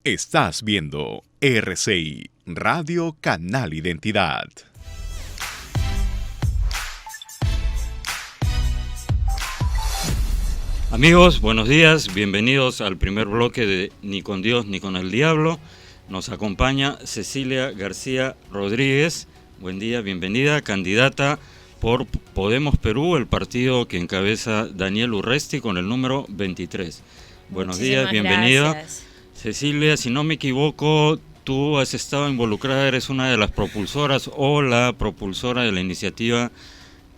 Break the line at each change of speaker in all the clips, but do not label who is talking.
Estás viendo RCI, Radio Canal Identidad.
Amigos, buenos días, bienvenidos al primer bloque de Ni con Dios ni con el Diablo. Nos acompaña Cecilia García Rodríguez. Buen día, bienvenida, candidata por Podemos Perú, el partido que encabeza Daniel Urresti con el número 23. Buenos días, bienvenida.
Gracias.
Cecilia, si no me equivoco, tú has estado involucrada, eres una de las propulsoras o la propulsora de la iniciativa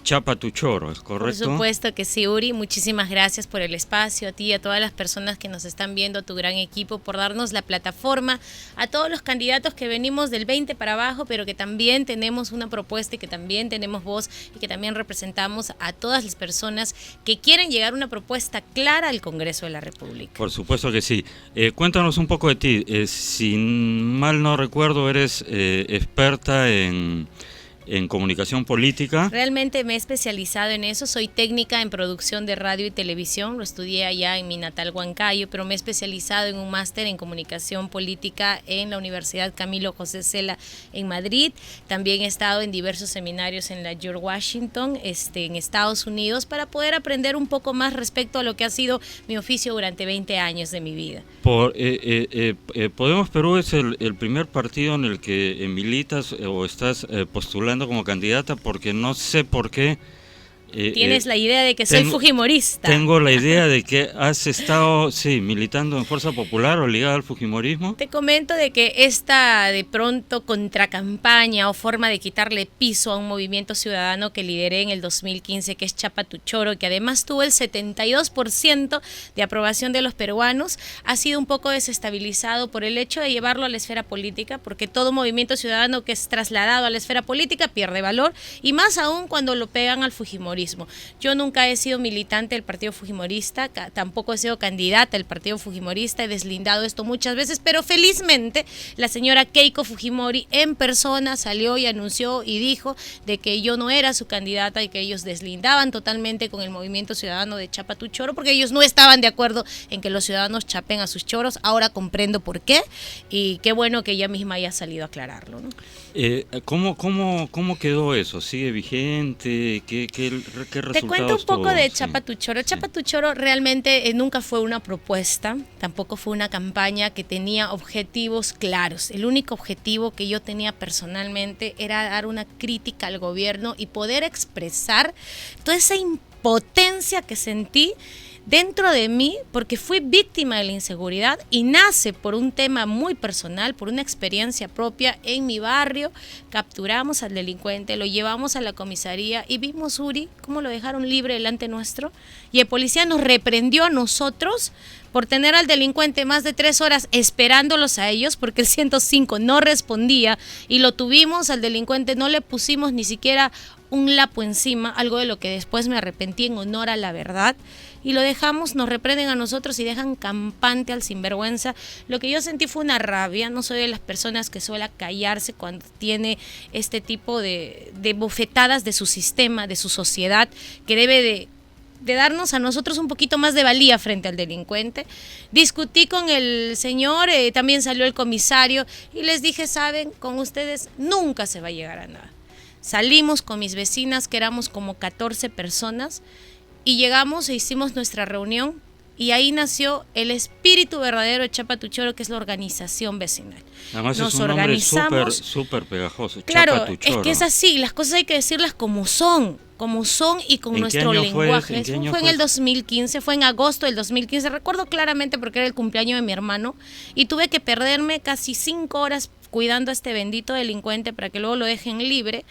Chapa tu Choro, ¿es correcto?
Por supuesto que sí, Uri. Muchísimas gracias por el espacio, a ti y a todas las personas que nos están viendo, a tu gran equipo, por darnos la plataforma, a todos los candidatos que venimos del 20 para abajo, pero que también tenemos una propuesta y que también tenemos voz y que también representamos a todas las personas que quieren llegar a una propuesta clara al Congreso de la República.
Por supuesto que sí. Cuéntanos un poco de ti. Si mal no recuerdo, eres experta en comunicación política.
Realmente me he especializado en eso, soy técnica en producción de radio y televisión, lo estudié allá en mi natal Huancayo, pero me he especializado en un máster en comunicación política en la Universidad Camilo José Cela en Madrid. También he estado en diversos seminarios en la George Washington, en Estados Unidos, para poder aprender un poco más respecto a lo que ha sido mi oficio durante 20 años de mi vida.
Podemos Perú es el primer partido en el que militas o estás postulando como candidata, porque no sé por qué.
Tienes la idea de que soy fujimorista.
Tengo la idea de que has estado, militando en Fuerza Popular o ligada al fujimorismo.
Te comento de que esta de pronto contracampaña o forma de quitarle piso a un movimiento ciudadano que lideré en el 2015, que es Chapa tu Choro, que además tuvo el 72% de aprobación de los peruanos, ha sido un poco desestabilizado por el hecho de llevarlo a la esfera política, porque todo movimiento ciudadano que es trasladado a la esfera política pierde valor, y más aún cuando lo pegan al fujimorismo. Yo nunca he sido militante del partido fujimorista, tampoco he sido candidata del partido fujimorista, he deslindado esto muchas veces, pero felizmente la señora Keiko Fujimori en persona salió y anunció y dijo de que yo no era su candidata y que ellos deslindaban totalmente con el movimiento ciudadano de Chapa tu Choro, porque ellos no estaban de acuerdo en que los ciudadanos chapen a sus choros. Ahora comprendo por qué, y qué bueno que ella misma haya salido a aclararlo, ¿no?
¿Cómo quedó eso? ¿Sigue vigente? ¿Qué resultados
Te cuento un poco
tuvo?
de Chapa tu Choro. Chapa tu Choro realmente nunca fue una propuesta, tampoco fue una campaña que tenía objetivos claros. El único objetivo que yo tenía personalmente era dar una crítica al gobierno y poder expresar toda esa impotencia que sentí dentro de mí, porque fui víctima de la inseguridad y nace por un tema muy personal, por una experiencia propia. En mi barrio capturamos al delincuente, lo llevamos a la comisaría y vimos, Uri, cómo lo dejaron libre delante nuestro, y el policía nos reprendió a nosotros por tener al delincuente más de 3 horas esperándolos a ellos, porque el 105 no respondía, y lo tuvimos al delincuente, no le pusimos ni siquiera un lapo encima, algo de lo que después me arrepentí en honor a la verdad, y lo dejamos, nos reprenden a nosotros y dejan campante al sinvergüenza. Lo que yo sentí fue una rabia. No soy de las personas que suele callarse cuando tiene este tipo de bofetadas de su sistema, de su sociedad, que debe de darnos a nosotros un poquito más de valía frente al delincuente. Discutí con el señor, también salió el comisario, y les dije, saben, con ustedes nunca se va a llegar a nada. Salimos con mis vecinas, que éramos como 14 personas, y llegamos e hicimos nuestra reunión, y ahí nació el espíritu verdadero de Chapa tu Choro, que es la organización vecinal.
Además
nos
es un
organizamos,
súper pegajoso.
Claro,
Chapa tu Choro.
es que es así, las cosas hay que decirlas como son y con nuestro lenguaje. Fue en el 2015, fue en agosto del 2015, recuerdo claramente porque era el cumpleaños de mi hermano, y tuve que perderme casi 5 horas cuidando a este bendito delincuente para que luego lo dejen libre,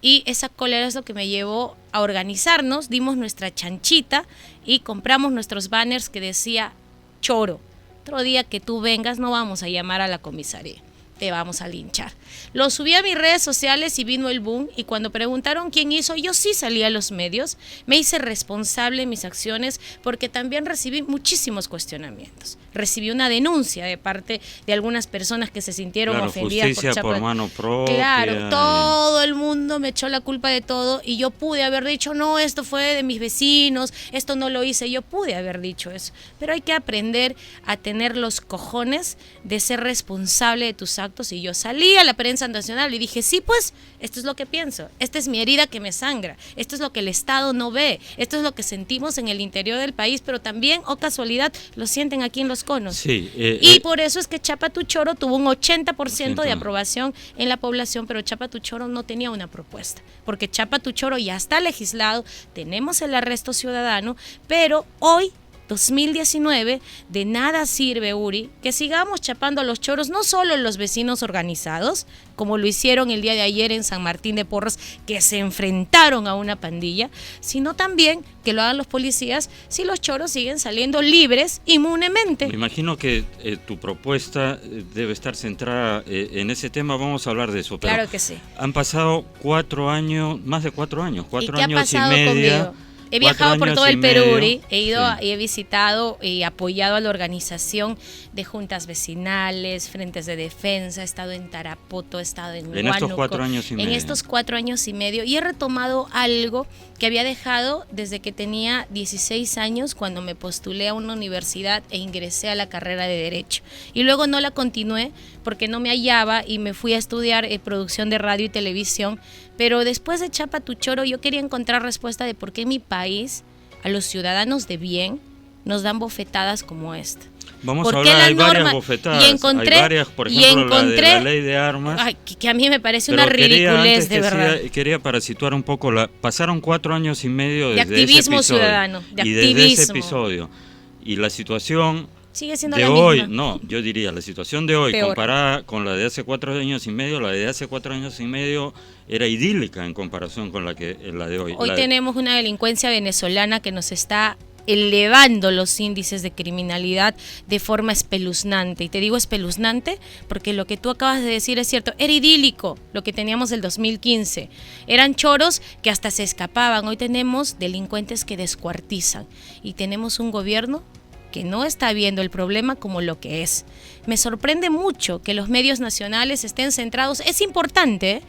y esa cólera es lo que me llevó a organizarnos. Dimos nuestra chanchita y compramos nuestros banners que decía Choro. Otro día que tú vengas no vamos a llamar a la comisaría, te vamos a linchar. Lo subí a mis redes sociales y vino el boom, y cuando preguntaron quién hizo, yo sí salí a los medios, me hice responsable de mis acciones, porque también recibí muchísimos cuestionamientos. recibí una denuncia de parte de algunas personas que se sintieron ofendidas
justicia
por Chapa.
por mano propia.
Claro, todo el mundo me echó la culpa de todo y yo pude haber dicho, no, esto fue de mis vecinos, esto no lo hice, yo pude haber dicho eso. Pero hay que aprender a tener los cojones de ser responsable de tus actos. Y yo salí a la prensa nacional y dije, sí, pues, esto es lo que pienso, esta es mi herida que me sangra, esto es lo que el Estado no ve, esto es lo que sentimos en el interior del país, pero también, oh casualidad, lo sienten aquí en Los Conos.
Sí,
y por eso es que Chapa Tu Choro tuvo un 80% de aprobación en la población, pero Chapa Tu Choro no tenía una propuesta, porque Chapa Tu Choro ya está legislado, tenemos el arresto ciudadano, pero hoy 2019, de nada sirve, Uri, que sigamos chapando a los choros, no solo los vecinos organizados, como lo hicieron el día de ayer en San Martín de Porres, que se enfrentaron a una pandilla, sino también que lo hagan los policías si los choros siguen saliendo libres inmunemente.
Me imagino que tu propuesta debe estar centrada en ese tema, vamos a hablar de eso. Pero
claro que sí.
Han pasado 4 años, más de 4 años, 4 años y
¿Y qué ha pasado
media.
Conmigo? He viajado por todo el Perú, Uri, he ido
sí.
y he visitado y apoyado a la organización de juntas vecinales, frentes de defensa, he estado en Tarapoto, he estado en Huánuco.
Estos 4 años y medio.
En estos 4 años y medio, y he retomado algo que había dejado desde que tenía 16 años, cuando me postulé a una universidad e ingresé a la carrera de Derecho. Y luego no la continué porque no me hallaba y me fui a estudiar producción de radio y televisión. Pero después de Chapa Tu Choro yo quería encontrar respuesta de por qué en mi país a los ciudadanos de bien nos dan bofetadas como esta.
Vamos a hablar, hay varias bofetadas, hay varias, por ejemplo, la de la ley de armas.
Ay, que a mí me parece una ridiculez, de verdad.
Quería para situar un poco, pasaron 4 años y medio
de
desde
activismo
ese episodio,
ciudadano, de
y
activismo.
desde ese episodio, y la situación
sigue siendo
de
la
hoy,
misma.
no, yo diría, la situación de hoy,
peor,
comparada con la de hace 4 años y medio, la de hace 4 años y medio era idílica en comparación con la de hoy.
Hoy tenemos una delincuencia venezolana que nos está elevando los índices de criminalidad de forma espeluznante. Y te digo espeluznante porque lo que tú acabas de decir es cierto. Era idílico lo que teníamos el 2015. Eran choros que hasta se escapaban. Hoy tenemos delincuentes que descuartizan. Y tenemos un gobierno que no está viendo el problema como lo que es. Me sorprende mucho que los medios nacionales estén centrados. Es importante, ¿eh?,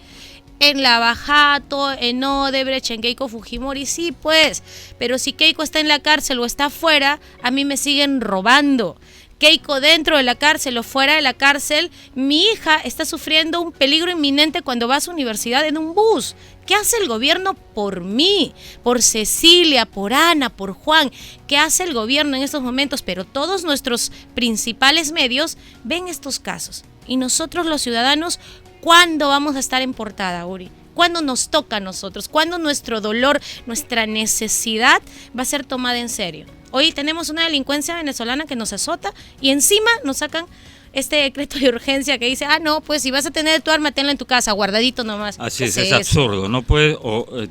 en Lavajato, en Odebrecht, en Keiko Fujimori, sí pues, pero si Keiko está en la cárcel o está afuera, a mí me siguen robando. Keiko dentro de la cárcel o fuera de la cárcel, mi hija está sufriendo un peligro inminente cuando va a su universidad en un bus. ¿Qué hace el gobierno por mí, por Cecilia, por Ana, por Juan? ¿Qué hace el gobierno en estos momentos? Pero todos nuestros principales medios ven estos casos. Y nosotros los ciudadanos, ¿cuándo vamos a estar en portada, Uri? ¿Cuándo nos toca a nosotros? ¿Cuándo nuestro dolor, nuestra necesidad va a ser tomada en serio? Hoy tenemos una delincuencia venezolana que nos azota y encima nos sacan este decreto de urgencia que dice, no, pues si vas a tener tu arma, tenla en tu casa, guardadito nomás.
Así es absurdo. No puedes,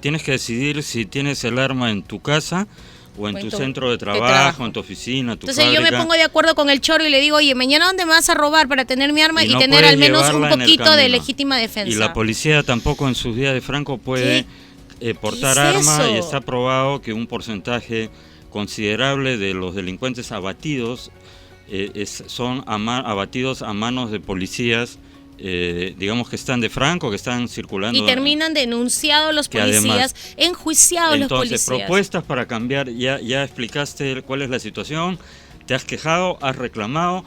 tienes que decidir si tienes el arma en tu casa o en tu centro de trabajo, en tu oficina, tu
Entonces
fábrica.
Yo me pongo de acuerdo con el choro y le digo, oye, mañana ¿dónde me vas a robar para tener mi arma y tener al menos un poquito de legítima defensa?
Y la policía tampoco en sus días de Franco puede portar arma, y está probado que un porcentaje considerable de los delincuentes abatidos son abatidos a manos de policías, digamos que están de Franco, que están circulando.
Y terminan denunciados los policías, enjuiciados los policías.
Entonces, propuestas para cambiar, ya explicaste cuál es la situación, te has quejado, has reclamado.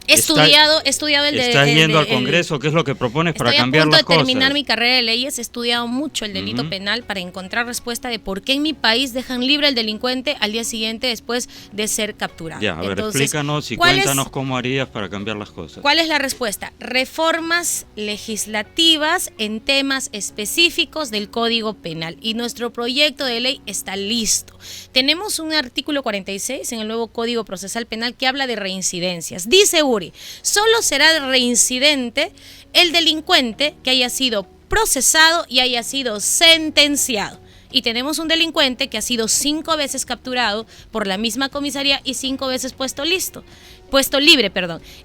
He estudiado el
Estás yendo al Congreso, ¿qué es lo que propones para cambiar las cosas?
Estoy a punto de terminar mi carrera de leyes, he estudiado mucho el delito penal para encontrar respuesta de por qué en mi país dejan libre al delincuente al día siguiente después de ser capturado.
Ya, a ver, explícanos y cuéntanos cómo harías para cambiar las cosas.
¿Cuál es la respuesta? Reformas legislativas en temas específicos del Código Penal. Y nuestro proyecto de ley está listo. Tenemos un artículo 46 en el nuevo Código Procesal Penal que habla de reincidencias. Dice solo será reincidente el delincuente que haya sido procesado y haya sido sentenciado. Y tenemos un delincuente que ha sido 5 veces capturado por la misma comisaría y 5 veces puesto libre.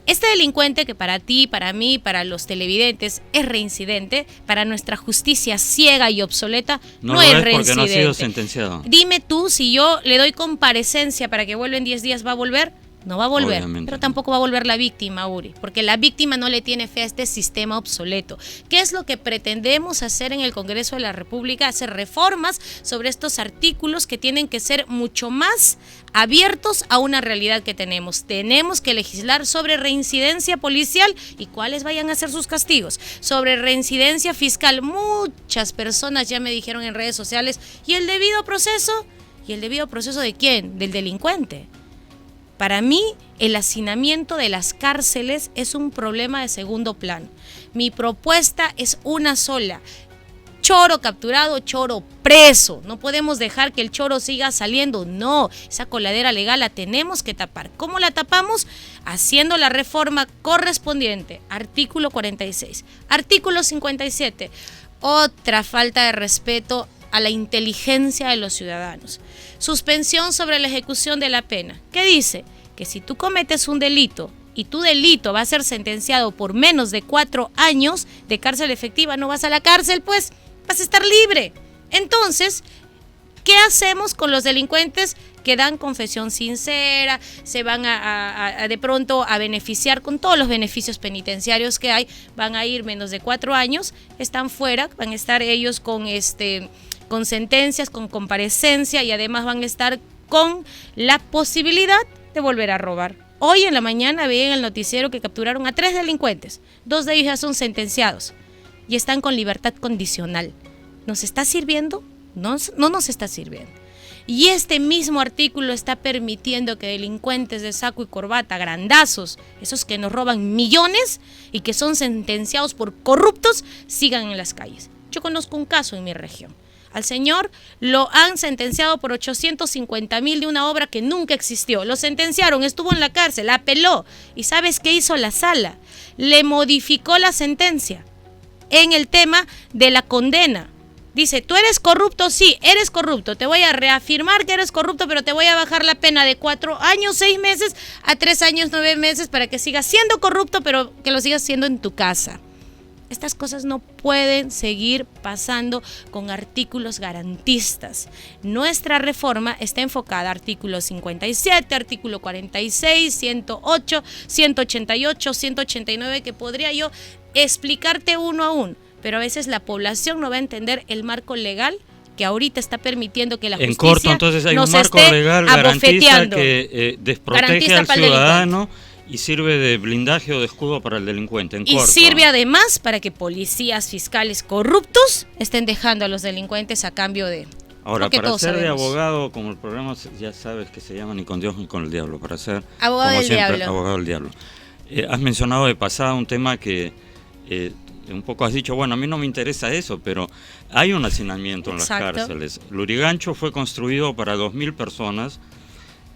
Este delincuente que para ti, para mí, para los televidentes es reincidente, para nuestra justicia ciega y obsoleta no es reincidente.
Porque no ha sido sentenciado.
Dime tú, si yo le doy comparecencia para que vuelva en 10 días, ¿va a volver? No va a volver,
Obviamente.
pero tampoco va a volver la víctima, Uri, porque la víctima no le tiene fe a este sistema obsoleto. ¿Qué es lo que pretendemos hacer en el Congreso de la República? Hacer reformas sobre estos artículos que tienen que ser mucho más abiertos a una realidad que tenemos. Tenemos que legislar sobre reincidencia policial y cuáles vayan a ser sus castigos. Sobre reincidencia fiscal, muchas personas ya me dijeron en redes sociales, ¿y el debido proceso? ¿Y el debido proceso de quién? Del delincuente. Para mí, el hacinamiento de las cárceles es un problema de segundo plano. Mi propuesta es una sola. Choro capturado, choro preso. No podemos dejar que el choro siga saliendo. No, esa coladera legal la tenemos que tapar. ¿Cómo la tapamos? Haciendo la reforma correspondiente. Artículo 46. Artículo 57. Otra falta de respeto a la inteligencia de los ciudadanos. Suspensión sobre la ejecución de la pena. ¿Qué dice? Que si tú cometes un delito y tu delito va a ser sentenciado por menos de 4 años de cárcel efectiva, no vas a la cárcel, pues vas a estar libre. Entonces, ¿qué hacemos con los delincuentes que dan confesión sincera, se van a de pronto a beneficiar con todos los beneficios penitenciarios que hay? Van a ir menos de 4 años, están fuera, van a estar ellos con sentencias, con comparecencia y además van a estar con la posibilidad de volver a robar. Hoy en la mañana vi en el noticiero que capturaron a 3 delincuentes, 2 de ellos ya son sentenciados y están con libertad condicional. ¿Nos está sirviendo? No nos está sirviendo. Y este mismo artículo está permitiendo que delincuentes de saco y corbata, grandazos, esos que nos roban millones y que son sentenciados por corruptos, sigan en las calles. Yo conozco un caso en mi región. Al señor lo han sentenciado por 850,000 de una obra que nunca existió. Lo sentenciaron, estuvo en la cárcel, apeló. ¿Y sabes qué hizo la sala? Le modificó la sentencia en el tema de la condena. Dice, ¿tú eres corrupto? Sí, eres corrupto. Te voy a reafirmar que eres corrupto, pero te voy a bajar la pena de 4 años, 6 meses a 3 años, 9 meses para que sigas siendo corrupto, pero que lo sigas siendo en tu casa. Estas cosas no pueden seguir pasando con artículos garantistas. Nuestra reforma está enfocada a artículo 57, artículo 46, 108, 188, 189, que podría yo explicarte uno a uno, pero a veces la población no va a entender el marco legal que ahorita está permitiendo que la justicia
en corto, entonces hay un marco legal garantista que desprotege al ciudadano y sirve de blindaje o de escudo para el delincuente. En corto.
Sirve además para que policías fiscales corruptos estén dejando a los delincuentes a cambio de...
Ahora, para ser de abogado, como el programa ya sabes que se llama Ni con Dios ni con el Diablo, para ser
abogado del
siempre,
diablo.
Abogado del diablo. Has mencionado de pasada un tema que un poco has dicho, bueno, a mí no me interesa eso, pero hay un hacinamiento en las cárceles. Lurigancho fue construido para 2.000 personas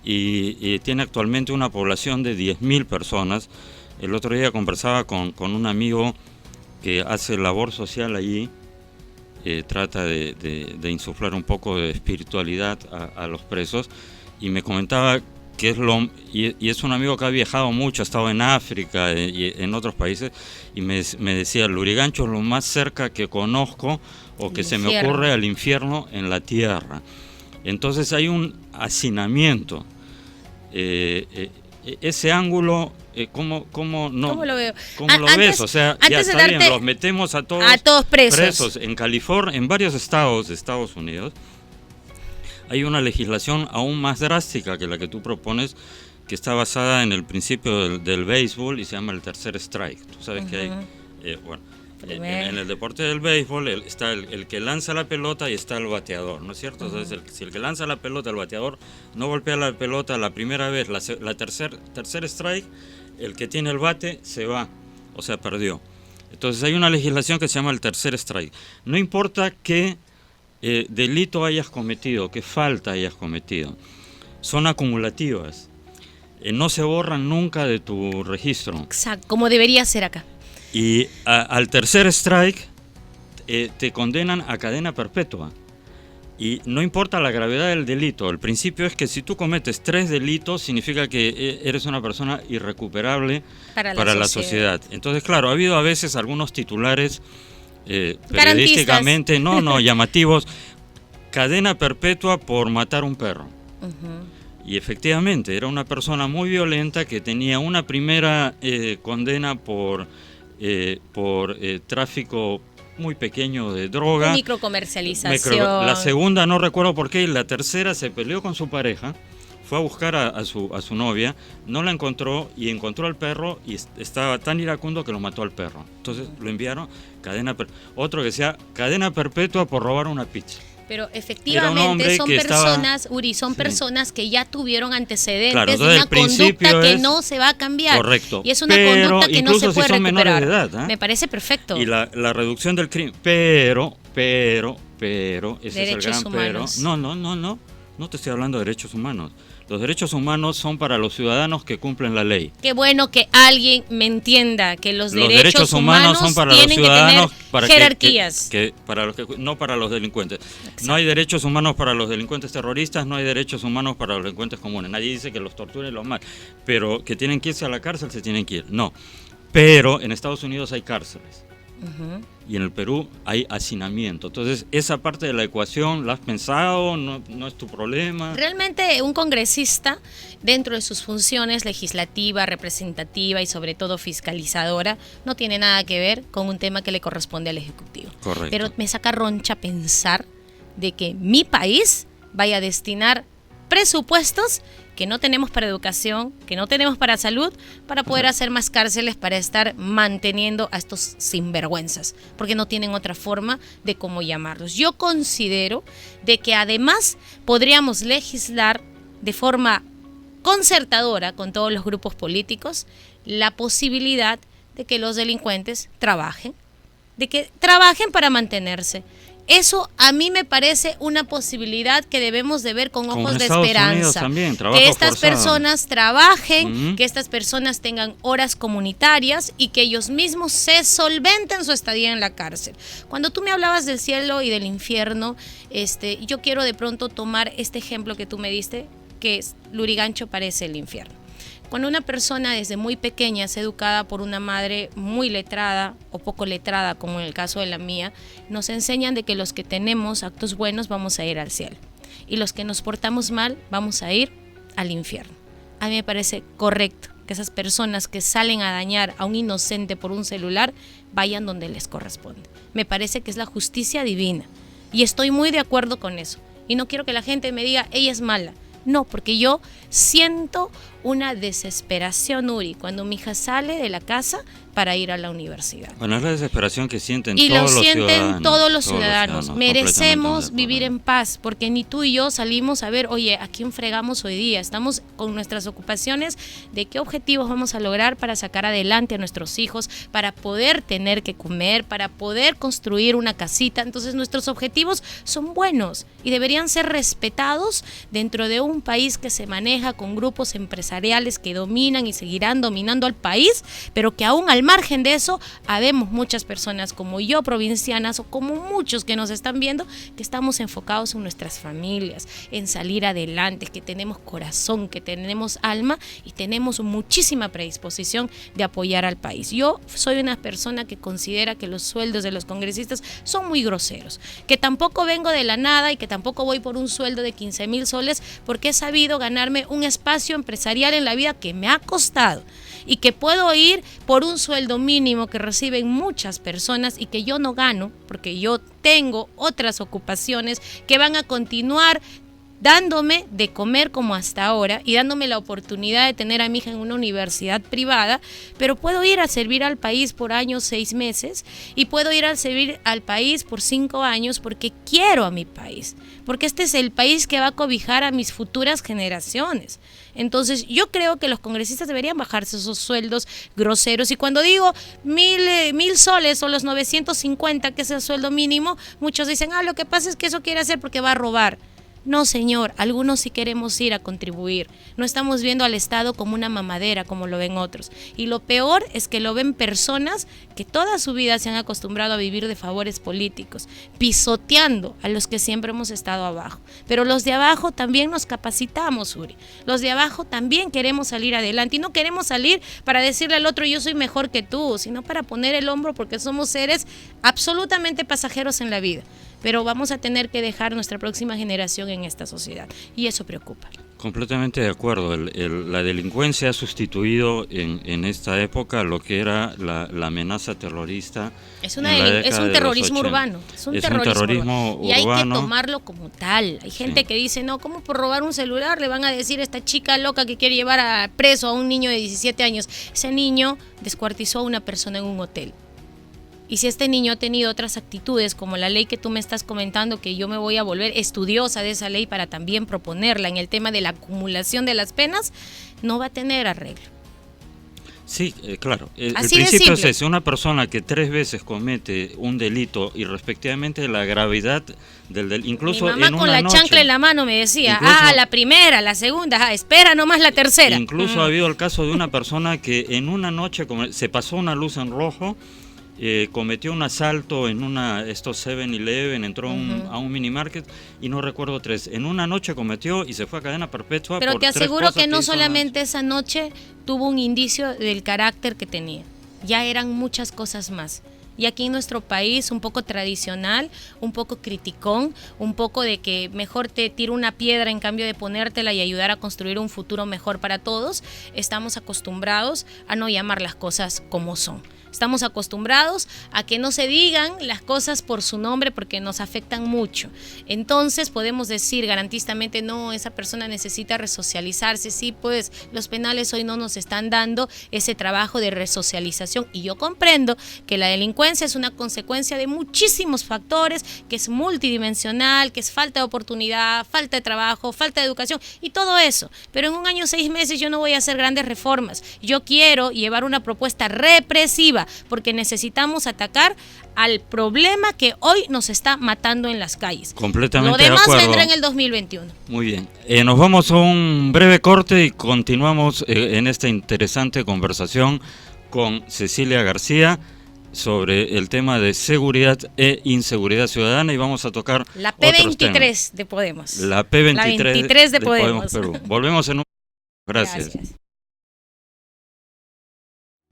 y tiene actualmente una población de 10.000 personas. El otro día conversaba con un amigo que hace labor social allí, trata de insuflar un poco de espiritualidad a los presos, y me comentaba que es un amigo que ha viajado mucho, ha estado en África y en otros países, y me decía, Lurigancho es lo más cerca que conozco o que se me ocurre al infierno en la tierra. Entonces hay un hacinamiento. Ese ángulo, ¿cómo lo veo? ¿Cómo lo ves? O sea, ya está bien, los metemos a todos presos. En California, en varios estados de Estados Unidos, hay una legislación aún más drástica que la que tú propones, que está basada en el principio del béisbol y se llama el tercer strike. Tú sabes que hay, en el deporte del béisbol está el que lanza la pelota y está el bateador, ¿no es cierto? Entonces, si el que lanza la pelota, el bateador, no golpea la pelota la primera vez, la tercer strike, el que tiene el bate se va, o sea, perdió. Entonces hay una legislación que se llama el tercer strike. No importa qué delito hayas cometido, qué falta hayas cometido, son acumulativas. No se borran nunca de tu registro.
Exacto, como debería ser acá.
Y al tercer strike te condenan a cadena perpetua. Y no importa la gravedad del delito, el principio es que si tú cometes 3 delitos, significa que eres una persona irrecuperable para la sociedad. Entonces, claro, ha habido a veces algunos titulares periodísticamente llamativos. Cadena perpetua por matar un perro. Y efectivamente, era una persona muy violenta que tenía una primera condena por tráfico muy pequeño de droga.
Microcomercialización.
La segunda no recuerdo por qué, y la tercera se peleó con su pareja, fue a buscar a su novia, no la encontró y encontró al perro y estaba tan iracundo que lo mató al perro. Entonces lo enviaron otro que decía cadena perpetua por robar una pizza.
Pero efectivamente son personas, Uri, son personas que ya tuvieron antecedentes de una conducta que no se va a cambiar.
Correcto.
Y es una conducta que no se puede recuperar.
Menores de edad,
Me parece perfecto.
Y la reducción del crimen. Pero, ese
derechos
es el gran
humanos.
pero. No te estoy hablando de derechos humanos. Los derechos humanos son para los ciudadanos que cumplen la ley.
Qué bueno que alguien me entienda que los derechos humanos
son para
tienen
los ciudadanos,
que tener
para
jerarquías.
No para los delincuentes.
Exacto.
No hay derechos humanos para los delincuentes terroristas, no hay derechos humanos para los delincuentes comunes. Nadie dice que los torturen los mal, pero que tienen que irse a la cárcel, se tienen que ir. No, pero en Estados Unidos hay cárceles. Y en el Perú hay hacinamiento. Entonces, esa parte de la ecuación, ¿la has pensado? ¿No es tu problema?
Realmente un congresista, dentro de sus funciones legislativa, representativa y sobre todo fiscalizadora, no tiene nada que ver con un tema que le corresponde al Ejecutivo.
Correcto.
Pero me saca roncha pensar de que mi país vaya a destinar presupuestos que no tenemos para educación, que no tenemos para salud, para poder hacer más cárceles, para estar manteniendo a estos sinvergüenzas, porque no tienen otra forma de cómo llamarlos. Yo considero de que además podríamos legislar de forma concertadora con todos los grupos políticos la posibilidad de que los delincuentes trabajen para mantenerse. Eso a mí me parece una posibilidad que debemos de ver con ojos de esperanza.
También,
que estas personas trabajen, que estas personas tengan horas comunitarias y que ellos mismos se solventen su estadía en la cárcel. Cuando tú me hablabas del cielo y del infierno, yo quiero de pronto tomar este ejemplo que tú me diste, que Lurigancho parece el infierno. Cuando una persona desde muy pequeña es educada por una madre muy letrada o poco letrada, como en el caso de la mía, nos enseñan de que los que tenemos actos buenos vamos a ir al cielo y los que nos portamos mal vamos a ir al infierno. A mí me parece correcto que esas personas que salen a dañar a un inocente por un celular vayan donde les corresponde. Me parece que es la justicia divina y estoy muy de acuerdo con eso. Y no quiero que la gente me diga, ella es mala. No, porque yo siento una desesperación, Uri, cuando mi hija sale de la casa para ir a la universidad.
Bueno, es la desesperación que sienten
y
todos los ciudadanos.
Y lo sienten todos los ciudadanos. Merecemos vivir en paz, porque ni tú y yo salimos a ver, oye, ¿a quién fregamos hoy día? Estamos con nuestras ocupaciones de qué objetivos vamos a lograr para sacar adelante a nuestros hijos, para poder tener que comer, para poder construir una casita. Entonces nuestros objetivos son buenos y deberían ser respetados dentro de un país que se maneja con grupos empresariales que dominan y seguirán dominando al país, pero que aún al margen de eso, habemos muchas personas como yo, provincianas, o como muchos que nos están viendo, que estamos enfocados en nuestras familias, en salir adelante, que tenemos corazón, que tenemos alma y tenemos muchísima predisposición de apoyar al país. Yo soy una persona que considera que los sueldos de los congresistas son muy groseros, que tampoco vengo de la nada y que tampoco voy por un sueldo de 15,000 soles, porque he sabido ganarme un espacio empresarial en la vida que me ha costado y que puedo ir por un sueldo mínimo que reciben muchas personas y que yo no gano porque yo tengo otras ocupaciones que van a continuar dándome de comer como hasta ahora y dándome la oportunidad de tener a mi hija en una universidad privada, pero puedo ir a servir al país por años, 6 meses, y puedo ir a servir al país por 5 años porque quiero a mi país, porque este es el país que va a cobijar a mis futuras generaciones. Entonces yo creo que los congresistas deberían bajarse esos sueldos groseros, y cuando digo 1,000 soles o los 950, que es el sueldo mínimo, muchos dicen, lo que pasa es que eso quiere hacer porque va a robar. No, señor, algunos sí queremos ir a contribuir. No estamos viendo al Estado como una mamadera, como lo ven otros. Y lo peor es que lo ven personas que toda su vida se han acostumbrado a vivir de favores políticos, pisoteando a los que siempre hemos estado abajo. Pero los de abajo también nos capacitamos, Uri. Los de abajo también queremos salir adelante. Y no queremos salir para decirle al otro, yo soy mejor que tú, sino para poner el hombro, porque somos seres absolutamente pasajeros en la vida. Pero vamos a tener que dejar nuestra próxima generación en esta sociedad, y eso preocupa.
Completamente de acuerdo. La delincuencia ha sustituido en esta época lo que era la amenaza terrorista.
Es un terrorismo urbano. Es un terrorismo urbano. Y hay que tomarlo como tal. Hay gente que dice, no, ¿cómo por robar un celular le van a decir a esta chica loca que quiere llevar a preso a un niño de 17 años? Ese niño descuartizó a una persona en un hotel. Y si este niño ha tenido otras actitudes, como la ley que tú me estás comentando, que yo me voy a volver estudiosa de esa ley para también proponerla en el tema de la acumulación de las penas, no va a tener arreglo.
Sí, claro. El
Así
principio es ese. Una persona que 3 veces comete un delito y respectivamente la gravedad del delito, incluso
mi mamá
en
con
una
la
noche,
chancla en la mano me decía,
incluso,
la primera, la segunda, espera nomás la tercera.
Incluso ha habido el caso de una persona que en una noche se pasó una luz en rojo, cometió un asalto en estos 7-Eleven, entró a un mini market y no recuerdo 3. En una noche cometió y se fue a cadena perpetua.
Pero
por
te
3
aseguro
cosas
que no solamente esa noche tuvo un indicio del carácter que tenía. Ya eran muchas cosas más. Y aquí en nuestro país, un poco tradicional, un poco criticón, un poco de que mejor te tiro una piedra en cambio de ponértela y ayudar a construir un futuro mejor para todos, estamos acostumbrados a no llamar las cosas como son. Estamos acostumbrados a que no se digan las cosas por su nombre porque nos afectan mucho. Entonces podemos decir garantistamente, no, esa persona necesita resocializarse. Sí, pues los penales hoy no nos están dando ese trabajo de resocialización. Y yo comprendo que la delincuencia es una consecuencia de muchísimos factores, que es multidimensional, que es falta de oportunidad, falta de trabajo, falta de educación y todo eso. Pero en 1 año, 6 meses yo no voy a hacer grandes reformas. Yo quiero llevar una propuesta represiva porque necesitamos atacar al problema que hoy nos está matando en las calles.
Completamente
de acuerdo. Lo demás vendrá en el 2021.
Muy bien. Nos vamos a un breve corte y continuamos en esta interesante conversación con Cecilia García sobre el tema de seguridad e inseguridad ciudadana y vamos a tocar
la P23 de Podemos.
La P23,
la 23 de Podemos
Perú. Volvemos en un... Gracias.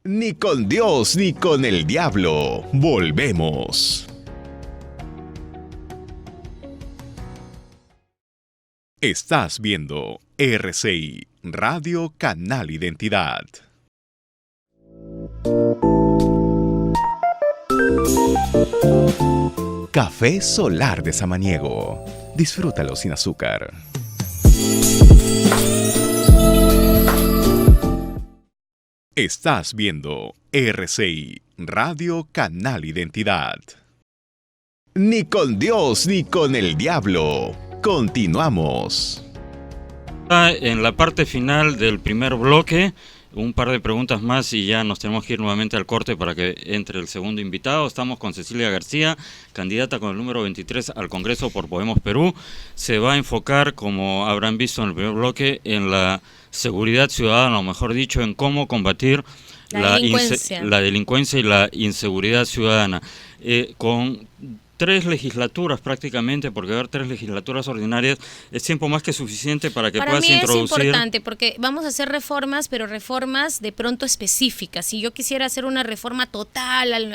Ni con Dios ni con el diablo. Volvemos. Estás viendo RCI, Radio Canal Identidad. Café Solar de Samaniego. Disfrútalo sin azúcar. Estás viendo RCI, Radio Canal Identidad. Ni con Dios ni con el diablo. Continuamos.
En la parte final del primer bloque, un par de preguntas más y ya nos tenemos que ir nuevamente al corte para que entre el segundo invitado. Estamos con Cecilia García, candidata con el número 23 al Congreso por Podemos Perú. Se va a enfocar, como habrán visto en el primer bloque, en la seguridad ciudadana, o mejor dicho, en cómo combatir la delincuencia y la inseguridad ciudadana. Con 3 legislaturas prácticamente, porque haber 3 legislaturas ordinarias es tiempo más que suficiente para que puedas introducir.
Para mí es importante porque vamos a hacer reformas, pero reformas de pronto específicas. Si yo quisiera hacer una reforma total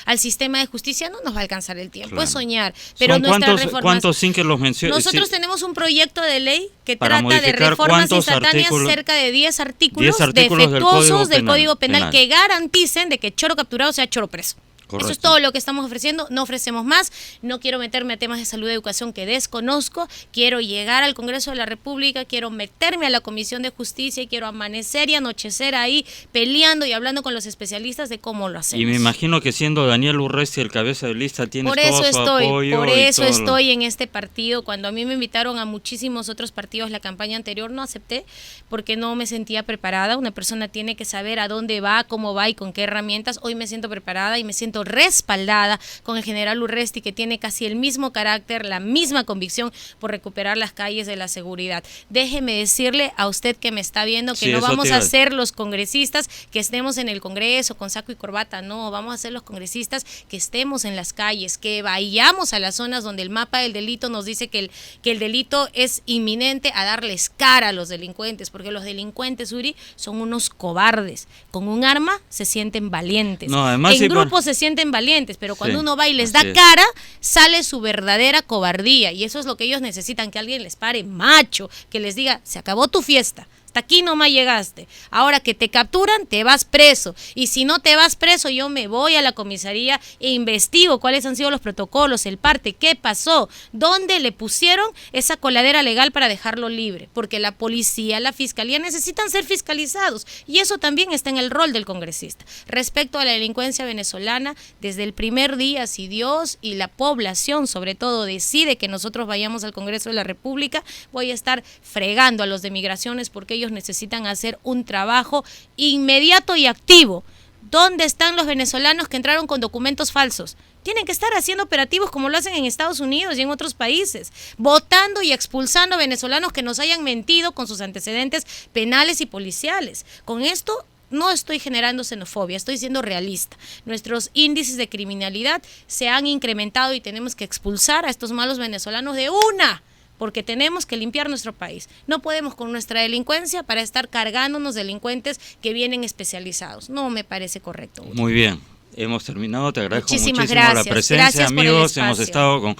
al sistema de justicia, no nos va a alcanzar el tiempo,
claro.
Es soñar. Pero nuestras reformas...
¿Cuántos sin que los menciones?
Nosotros tenemos un proyecto de ley que trata de reformas instantáneas, cerca de 10 artículos defectuosos del Código Penal que garanticen de que choro capturado sea choro preso. Correcto. Eso es todo lo que estamos ofreciendo, no ofrecemos más. No quiero meterme a temas de salud y educación que desconozco. Quiero llegar al Congreso de la República, quiero meterme a la Comisión de Justicia y quiero amanecer y anochecer ahí peleando y hablando con los especialistas de cómo lo hacemos.
Y me imagino que siendo Daniel Urresti el cabeza de lista tienes todo su apoyo.
Por eso estoy en este partido. Cuando a mí me invitaron a muchísimos otros partidos la campaña anterior, no acepté porque no me sentía preparada. Una persona tiene que saber a dónde va, cómo va y con qué herramientas. Hoy me siento preparada y me siento respaldada con el general Urresti, que tiene casi el mismo carácter, la misma convicción por recuperar las calles de la seguridad. Déjeme decirle a usted que me está viendo que no vamos a ser los congresistas que estemos en el Congreso con saco y corbata, no, vamos a ser los congresistas que estemos en las calles, que vayamos a las zonas donde el mapa del delito nos dice que el delito es inminente, a darles cara a los delincuentes, porque los delincuentes, Uri, son unos cobardes. Con un arma se sienten valientes.
No, además,
en grupo se sienten sienten valientes, pero cuando
Sí,
uno va y les
así
da
es.
cara, sale su verdadera cobardía. Y eso es lo que ellos necesitan, que alguien les pare macho, que les diga, se acabó tu fiesta. Hasta aquí nomás llegaste. Ahora que te capturan, te vas preso. Y si no te vas preso, yo me voy a la comisaría e investigo cuáles han sido los protocolos, el parte, qué pasó, dónde le pusieron esa coladera legal para dejarlo libre. Porque la policía, la fiscalía necesitan ser fiscalizados. Y eso también está en el rol del congresista. Respecto a la delincuencia venezolana, desde el primer día, si Dios y la población, sobre todo, decide que nosotros vayamos al Congreso de la República, voy a estar fregando a los de migraciones porque ellos necesitan hacer un trabajo inmediato y activo. ¿Dónde están los venezolanos que entraron con documentos falsos? Tienen que estar haciendo operativos como lo hacen en Estados Unidos y en otros países, votando y expulsando venezolanos que nos hayan mentido con sus antecedentes penales y policiales. Con esto no estoy generando xenofobia, estoy siendo realista. Nuestros índices de criminalidad se han incrementado y tenemos que expulsar a estos malos venezolanos de una, porque tenemos que limpiar nuestro país. No podemos con nuestra delincuencia para estar cargándonos delincuentes que vienen especializados. No me parece correcto.
Muy bien, hemos terminado. Te agradezco
Muchísimas
muchísimo la
gracias.
presencia,
Gracias por el
amigos. Hemos
espacio.
estado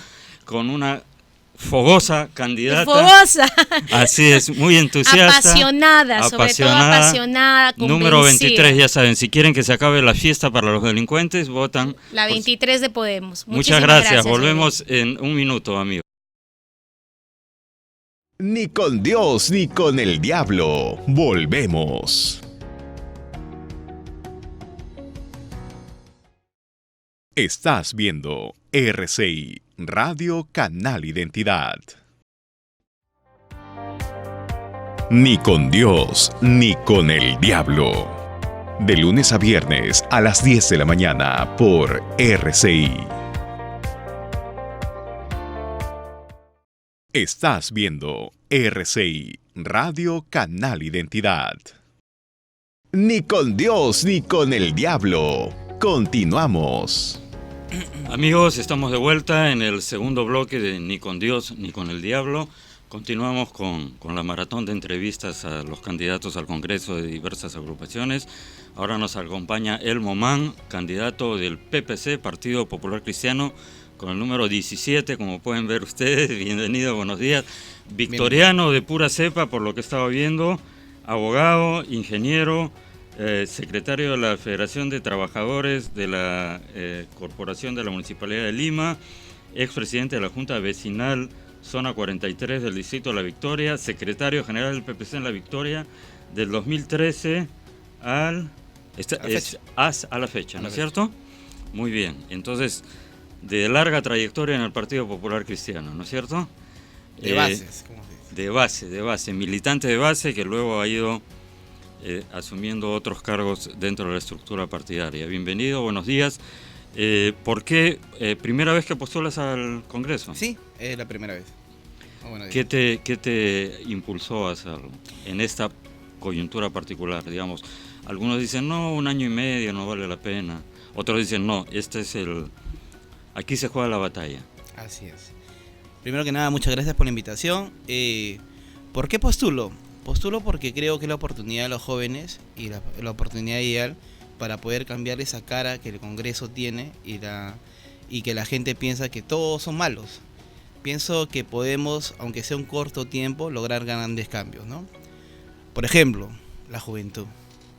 con una fogosa candidata.
Fogosa.
Así es, muy entusiasta.
Apasionada, sobre todo apasionada, convencida.
Número 23, ya saben, si quieren que se acabe la fiesta para los delincuentes, votan.
La 23 de Podemos.
Muchas
Muchísimas
gracias. Volvemos en un minuto, amigos.
Ni con Dios ni con el diablo. Volvemos. Estás viendo RCI, Radio Canal Identidad. Ni con Dios ni con el diablo. De lunes a viernes a las 10 de la mañana por RCI. Estás viendo RCI, Radio Canal Identidad. Ni con Dios ni con el diablo. Continuamos.
Amigos, estamos de vuelta en el segundo bloque de Ni con Dios ni con el diablo. Continuamos con la maratón de entrevistas a los candidatos al Congreso de diversas agrupaciones. Ahora nos acompaña Elmo Man, candidato del PPC, Partido Popular Cristiano, con el número 17, como pueden ver ustedes. Bienvenido, buenos días. Victoriano de pura cepa, por lo que estaba viendo, abogado, ingeniero, secretario de la Federación de Trabajadores de la Corporación de la Municipalidad de Lima, expresidente de la Junta Vecinal Zona 43 del Distrito de La Victoria, secretario general del PPC en La Victoria del 2013 a la fecha, ¿no es cierto? Muy bien, entonces, de larga trayectoria en el Partido Popular Cristiano, ¿no es cierto?
De bases, ¿cómo se dice?
De base, militante de base que luego ha ido asumiendo otros cargos dentro de la estructura partidaria. Bienvenido, buenos días. ¿Por qué primera vez que postulas al Congreso?
Sí, es la primera vez. Bueno,
¿Qué te impulsó a hacerlo en esta coyuntura particular, digamos? Algunos dicen, no, 1 año y medio no vale la pena. Otros dicen, no, aquí se juega la batalla.
Así es. Primero que nada, muchas gracias por la invitación. ¿Por qué postulo? Postulo porque creo que es la oportunidad de los jóvenes y la oportunidad ideal para poder cambiar esa cara que el Congreso tiene y que la gente piensa que todos son malos. Pienso que podemos, aunque sea un corto tiempo, lograr grandes cambios, ¿no? Por ejemplo, la juventud.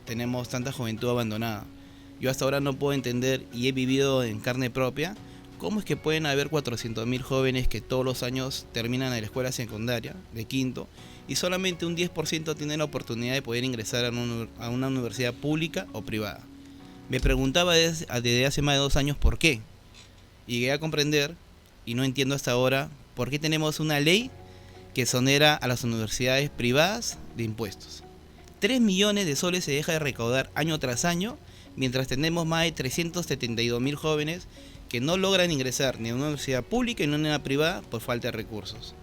Tenemos tanta juventud abandonada. Yo hasta ahora no puedo entender, y he vivido en carne propia, cómo es que pueden haber 400.000 jóvenes que todos los años terminan en la escuela secundaria, de quinto, y solamente un 10% tienen la oportunidad de poder ingresar a una universidad pública o privada. Me preguntaba desde hace más de 2 años por qué. Y llegué a comprender, y no entiendo hasta ahora, por qué tenemos una ley que exonera a las universidades privadas de impuestos. 3 millones de soles se deja de recaudar año tras año, mientras tenemos más de 372.000 jóvenes que no logran ingresar ni a una universidad pública ni a una privada por falta de recursos.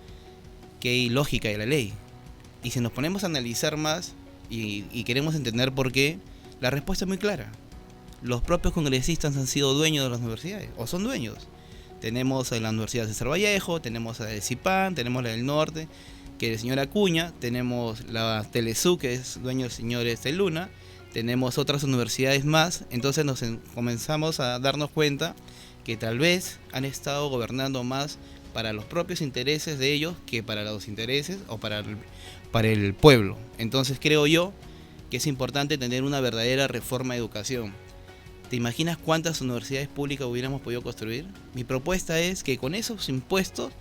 Qué ilógica de la ley. Y si nos ponemos a analizar más y queremos entender por qué, la respuesta es muy clara. Los propios congresistas han sido dueños de las universidades, o son dueños. Tenemos a la Universidad César Vallejo, tenemos a la de CIPAN, tenemos la del Norte, que es el señor Acuña, tenemos la Telesu, que es dueño del señor Luna, tenemos otras universidades más, entonces comenzamos a darnos cuenta que tal vez han estado gobernando más para los propios intereses de ellos que para los intereses o para el pueblo. Entonces creo yo que es importante tener una verdadera reforma de educación. ¿Te imaginas cuántas universidades públicas hubiéramos podido construir? Mi propuesta es que con esos impuestos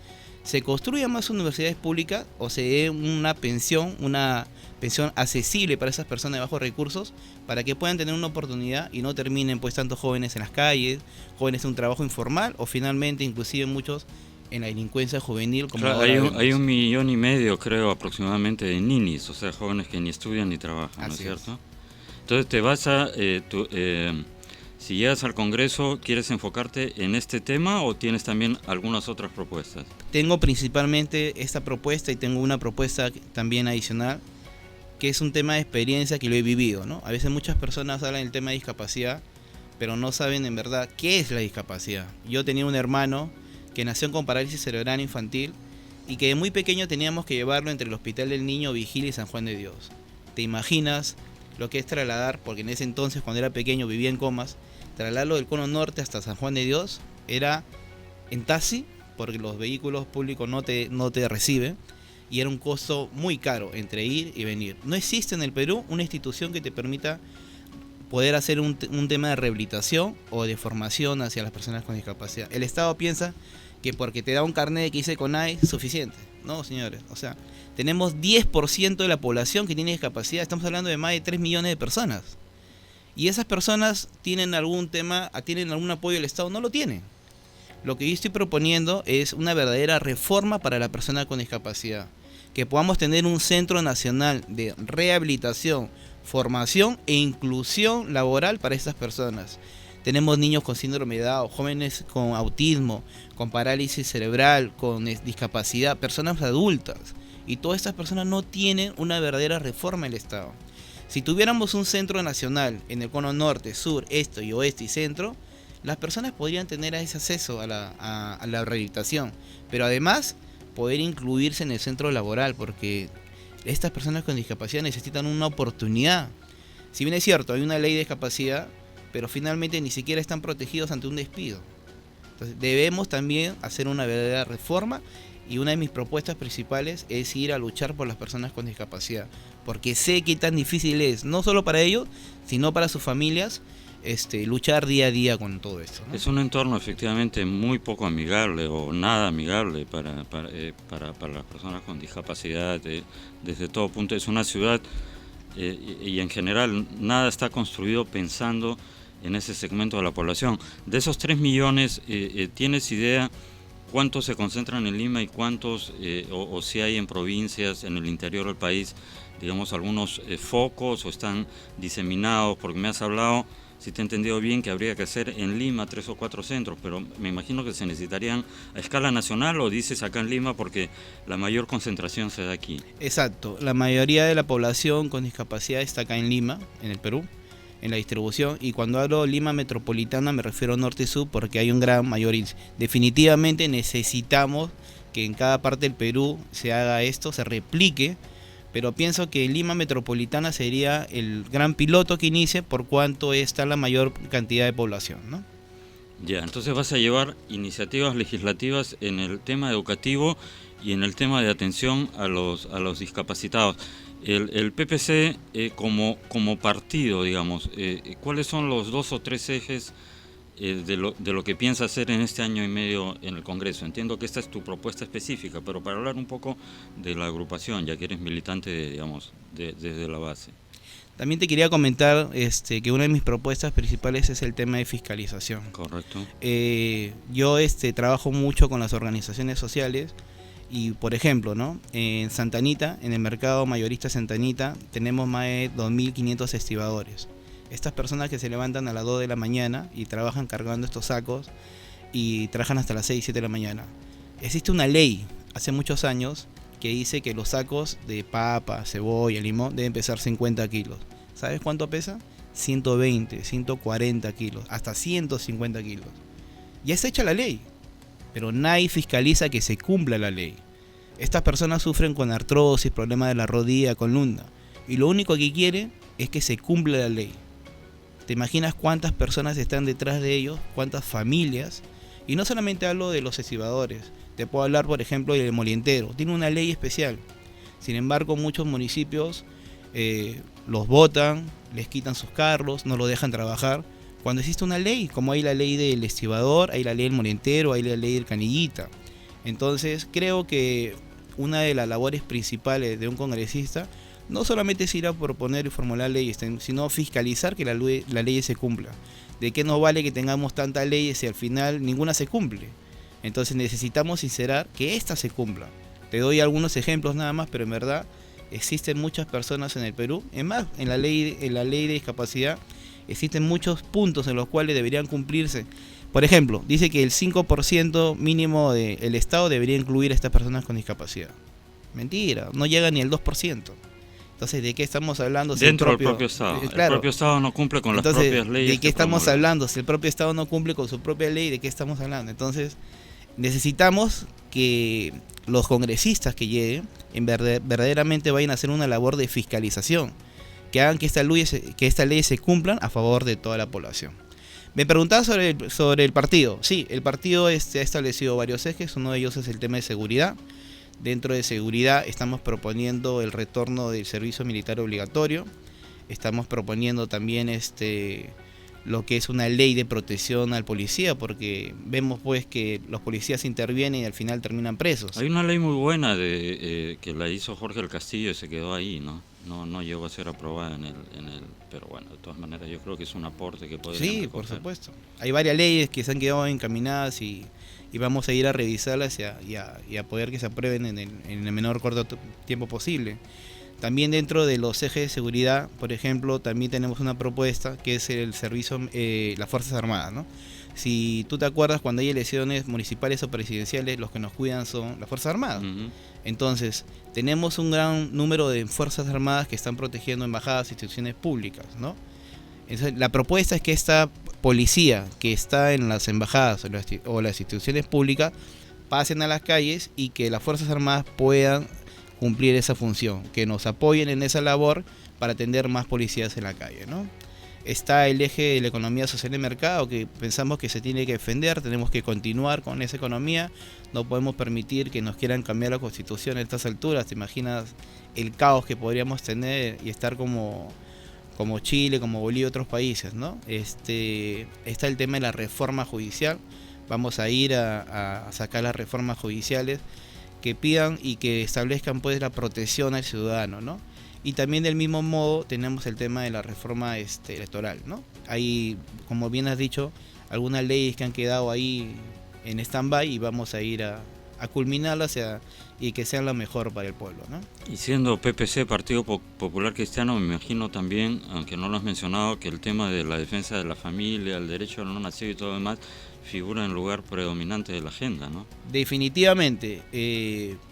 se construyan más universidades públicas o se dé una pensión accesible para esas personas de bajos recursos, para que puedan tener una oportunidad y no terminen pues tantos jóvenes en las calles, jóvenes en un trabajo informal o finalmente inclusive muchos en la delincuencia juvenil. Como
claro,
hay
1,5 millones, creo, aproximadamente de ninis, o sea, jóvenes que ni estudian ni trabajan, ¿no es cierto? Entonces te vas a... si llegas al Congreso, ¿quieres enfocarte en este tema o tienes también algunas otras propuestas?
Tengo principalmente esta propuesta y tengo una propuesta también adicional, que es un tema de experiencia que lo he vivido, ¿no? A veces muchas personas hablan del tema de discapacidad, pero no saben en verdad qué es la discapacidad. Yo tenía un hermano que nació con parálisis cerebral infantil y que de muy pequeño teníamos que llevarlo entre el Hospital del Niño, Vigilia y San Juan de Dios. ¿Te imaginas lo que es trasladar? Porque en ese entonces, cuando era pequeño, vivía en Comas. Trasladarlo del Cono Norte hasta San Juan de Dios era en taxi, porque los vehículos públicos no te reciben, y era un costo muy caro entre ir y venir. No existe en el Perú una institución que te permita poder hacer un tema de rehabilitación o de formación hacia las personas con discapacidad. El Estado piensa que porque te da un carnet que dice CONADE es suficiente. No, señores, o sea, tenemos 10% de la población que tiene discapacidad, estamos hablando de más de 3 millones de personas. Y esas personas tienen algún apoyo del Estado, no lo tienen. Lo que yo estoy proponiendo es una verdadera reforma para la persona con discapacidad. Que podamos tener un centro nacional de rehabilitación, formación e inclusión laboral para estas personas. Tenemos niños con síndrome de Down, jóvenes con autismo, con parálisis cerebral, con discapacidad, personas adultas. Y todas estas personas no tienen una verdadera reforma del Estado. Si tuviéramos un centro nacional en el cono norte, sur, este y oeste y centro, las personas podrían tener ese acceso a la rehabilitación, pero además poder incluirse en el centro laboral, porque estas personas con discapacidad necesitan una oportunidad. Si bien es cierto, hay una ley de discapacidad, pero finalmente ni siquiera están protegidos ante un despido. Entonces debemos también hacer una verdadera reforma, y una de mis propuestas principales es ir a luchar por las personas con discapacidad, porque sé que tan difícil es, no solo para ellos, sino para sus familias, luchar día a día con todo esto, ¿no?
Es un entorno efectivamente muy poco amigable o nada amigable para las personas con discapacidad desde todo punto. Es una ciudad y en general nada está construido pensando en ese segmento de la población. De esos 3 millones, ¿tienes idea cuántos se concentran en Lima y cuántos, o si hay en provincias, en el interior del país, digamos, algunos focos o están diseminados? Porque me has hablado, si te he entendido bien, que habría que hacer en Lima 3 o 4 centros, pero me imagino que se necesitarían a escala nacional, o dices acá en Lima porque la mayor concentración se da aquí.
Exacto, la mayoría de la población con discapacidad está acá en Lima, en el Perú, en la distribución, y cuando hablo Lima metropolitana me refiero norte y sur porque hay un gran mayor índice. Definitivamente necesitamos que en cada parte del Perú se haga esto, se replique, pero pienso que Lima metropolitana sería el gran piloto que inicie por cuanto está la mayor cantidad de población, ¿no?
Ya, entonces vas a llevar iniciativas legislativas en el tema educativo y en el tema de atención a los discapacitados. El PPC como partido, digamos, ¿cuáles son los 2 o 3 ejes de lo que piensa hacer en este año y medio en el Congreso? Entiendo que esta es tu propuesta específica, pero para hablar un poco de la agrupación, ya que eres militante, desde la base.
También te quería comentar que una de mis propuestas principales es el tema de fiscalización.
Correcto.
Yo trabajo mucho con las organizaciones sociales. Y por ejemplo, ¿no? En Santa Anita, en el mercado mayorista Santa Anita, tenemos más de 2.500 estibadores. Estas personas que se levantan a las 2 de la mañana y trabajan cargando estos sacos y trabajan hasta las 6, 7 de la mañana. Existe una ley hace muchos años que dice que los sacos de papa, cebolla, limón deben pesar 50 kilos. ¿Sabes cuánto pesa? 120, 140 kilos, hasta 150 kilos. Ya está hecha la ley, pero nadie fiscaliza que se cumpla la ley. Estas personas sufren con artrosis, problemas de la rodilla, columna, y lo único que quieren es que se cumpla la ley. ¿Te imaginas cuántas personas están detrás de ellos? ¿Cuántas familias? Y no solamente hablo de los estibadores, te puedo hablar por ejemplo del molientero, tiene una ley especial. Sin embargo, muchos municipios los botan, les quitan sus carros, no los dejan trabajar, cuando existe una ley, como hay la ley del estibador, hay la ley del molientero, hay la ley del canillita. Entonces creo que una de las labores principales de un congresista no solamente es ir a proponer y formular leyes, sino fiscalizar que la ley se cumpla. ¿De qué nos vale que tengamos tantas leyes si al final ninguna se cumple? Entonces necesitamos sincerar que esta se cumpla. Te doy algunos ejemplos nada más, pero en verdad existen muchas personas en el Perú. Es más, en la ley de discapacidad existen muchos puntos en los cuales deberían cumplirse. Por ejemplo, dice que el 5% mínimo del Estado debería incluir a estas personas con discapacidad. Mentira, no llega ni al 2%. Entonces, ¿de qué estamos hablando?
Dentro del propio Estado.
Claro.
El propio Estado no cumple con
Entonces,
las propias leyes.
¿de qué estamos hablando? Si el propio Estado no cumple con su propia ley, ¿de qué estamos hablando? Entonces, necesitamos que los congresistas que lleguen verdaderamente vayan a hacer una labor de fiscalización, que hagan que esta ley se cumplan a favor de toda la población. Me preguntaba sobre el partido. Sí, el partido ha establecido varios ejes, uno de ellos es el tema de seguridad. Dentro de seguridad estamos proponiendo el retorno del servicio militar obligatorio, estamos proponiendo también lo que es una ley de protección al policía, porque vemos pues que los policías intervienen y al final terminan presos.
Hay una ley muy buena que la hizo Jorge el Castillo y se quedó ahí, ¿no? No llegó a ser aprobada pero bueno, de todas maneras yo creo que es un aporte que podría.
Sí, por supuesto. Hay varias leyes que se han quedado encaminadas y vamos a ir a revisarlas y a poder que se aprueben en el menor corto tiempo posible. También dentro de los ejes de seguridad, por ejemplo, también tenemos una propuesta que es el servicio, las Fuerzas Armadas, ¿no? Si tú te acuerdas, cuando hay elecciones municipales o presidenciales, los que nos cuidan son las Fuerzas Armadas. Uh-huh. Entonces, tenemos un gran número de Fuerzas Armadas que están protegiendo embajadas e instituciones públicas, ¿no? Entonces, la propuesta es que esta policía que está en las embajadas o las instituciones públicas pasen a las calles y que las Fuerzas Armadas puedan cumplir esa función, que nos apoyen en esa labor para atender más policías en la calle, ¿no? Está el eje de la economía social de mercado, que pensamos que se tiene que defender, tenemos que continuar con esa economía, no podemos permitir que nos quieran cambiar la constitución a estas alturas. Te imaginas el caos que podríamos tener y estar como Chile, como Bolivia y otros países, ¿no? Está el tema de la reforma judicial, vamos a ir a sacar las reformas judiciales que pidan y que establezcan pues la protección al ciudadano, ¿no? Y también del mismo modo tenemos el tema de la reforma electoral, ¿no? Hay, como bien has dicho, algunas leyes que han quedado ahí en stand-by y vamos a ir a culminarlas y que sean lo mejor para el pueblo, ¿no?
Y siendo PPC, Partido Popular Cristiano, me imagino también, aunque no lo has mencionado, que el tema de la defensa de la familia, el derecho al no nacido y todo lo demás figura en lugar predominante de la agenda, ¿no?
Definitivamente,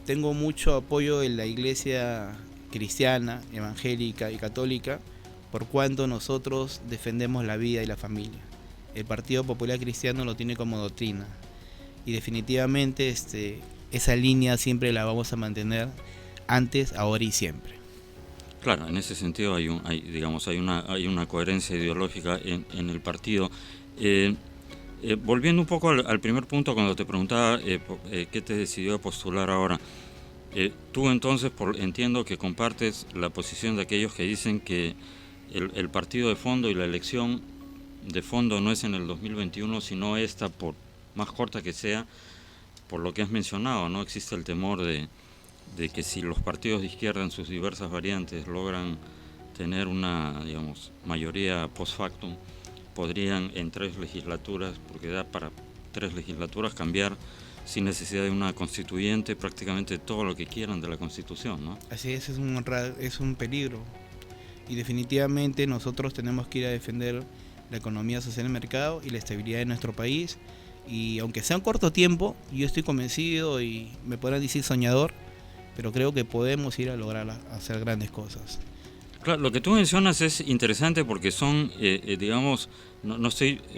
tengo mucho apoyo en la iglesia cristiana, evangélica y católica, por cuanto nosotros defendemos la vida y la familia. El Partido Popular Cristiano lo tiene como doctrina y definitivamente esa línea siempre la vamos a mantener antes, ahora y siempre.
Claro, en ese sentido hay una coherencia ideológica en el partido. Volviendo un poco al primer punto, cuando te preguntaba qué te decidió a postular ahora, tú entonces entiendo que compartes la posición de aquellos que dicen que el partido de fondo y la elección de fondo no es en el 2021, sino esta, por más corta que sea, por lo que has mencionado, ¿no? Existe el temor de que si los partidos de izquierda en sus diversas variantes logran tener una, mayoría post factum, podrían en 3 legislaturas, porque da para 3 legislaturas, cambiar sin necesidad de una constituyente prácticamente todo lo que quieran de la Constitución, ¿no?
Así es un peligro. Y definitivamente nosotros tenemos que ir a defender la economía social del mercado y la estabilidad de nuestro país. Y aunque sea un corto tiempo, yo estoy convencido y me podrán decir soñador, pero creo que podemos ir a lograr hacer grandes cosas.
Claro, lo que tú mencionas es interesante porque son,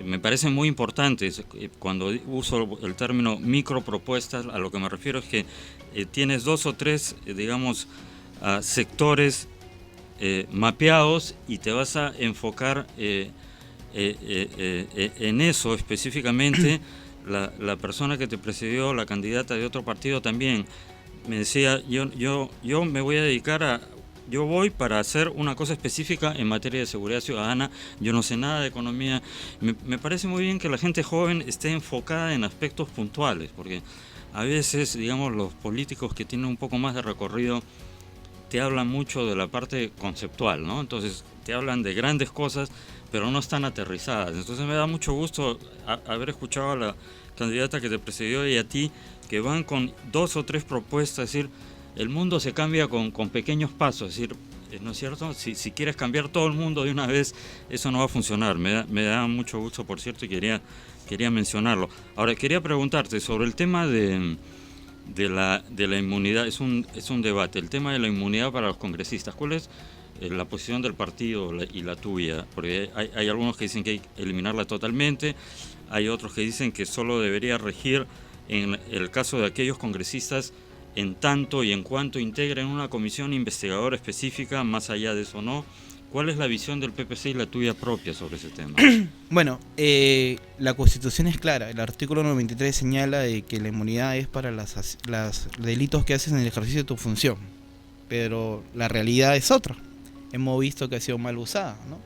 me parecen muy importantes. Cuando uso el término micropropuestas, a lo que me refiero es que tienes 2 o 3, sectores mapeados y te vas a enfocar en eso específicamente. La persona que te precedió, la candidata de otro partido también, me decía, yo me voy a dedicar yo voy para hacer una cosa específica en materia de seguridad ciudadana, yo no sé nada de economía. Me parece muy bien que la gente joven esté enfocada en aspectos puntuales, porque a veces, digamos, los políticos que tienen un poco más de recorrido te hablan mucho de la parte conceptual, ¿no? Entonces te hablan de grandes cosas, pero no están aterrizadas. Entonces me da mucho gusto haber escuchado a la candidata que te precedió y a ti, que van con 2 o 3 propuestas, es decir, el mundo se cambia con pequeños pasos, es decir, ¿no es cierto? Si quieres cambiar todo el mundo de una vez, eso no va a funcionar. Me da mucho gusto, por cierto, y quería mencionarlo. Ahora, quería preguntarte sobre el tema de la inmunidad. Es un debate, el tema de la inmunidad para los congresistas. ¿Cuál es la posición del partido y la tuya? Porque hay algunos que dicen que hay que eliminarla totalmente, hay otros que dicen que solo debería regir en el caso de aquellos congresistas en tanto y en cuanto integren una comisión investigadora específica, más allá de eso no. ¿Cuál es la visión del PPC y la tuya propia sobre ese tema?
Bueno, la Constitución es clara. El artículo 93 señala de que la inmunidad es para los delitos que haces en el ejercicio de tu función. Pero la realidad es otra. Hemos visto que ha sido mal usada, ¿no?